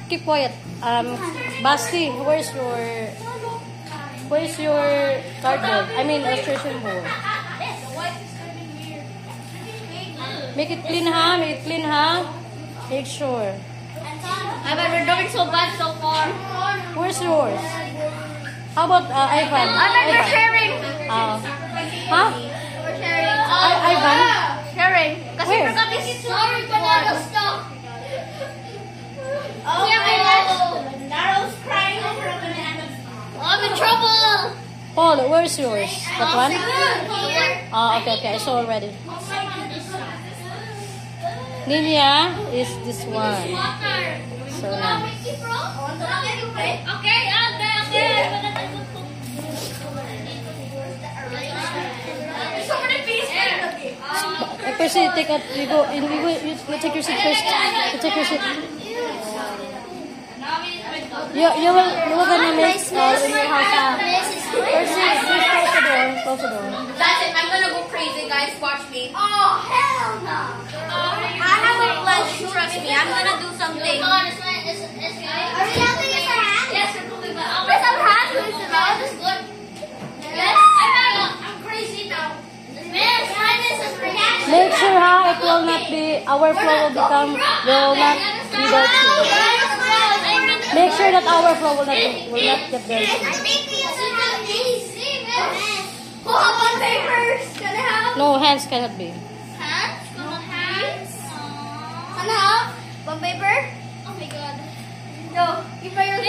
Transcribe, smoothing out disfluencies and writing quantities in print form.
keep quiet. Basti, where's your cardboard? I mean, illustration board. Make it clean, ha? Make it clean, ha? Make sure. We're doing so bad so far. Where's yours? How about Ivan? We're sharing. Huh? We're sharing. Ivan? Sharing. Kasi Where? forgot this banana stuff. Oh, Naro's crying over a banana. I'm in trouble. Paul, where's yours? That one? Here. Okay, I saw already. Ninya is this one. So nice. Okay. So many pieces. Percy, take up. You take your seat first. You take your seat. You will gonna miss in your house. Percy, please close the door. Close the door. That's it. I'm gonna go crazy, guys. Watch me. Oh hell no! I have a plan. Trust me. I'm gonna do something. Are we helping with our hands? Yes, we're moving. Where's our hands? This is good. Yes, I'm crazy now. Make sure, ha, it will not be, our floor will not be dirty. Make sure that our floor will not get dirty. I think we have some easy. Who have on papers? Can I have? No, hands cannot be. Hands? Hands? Can I have? One paper? Oh my god. No, give me your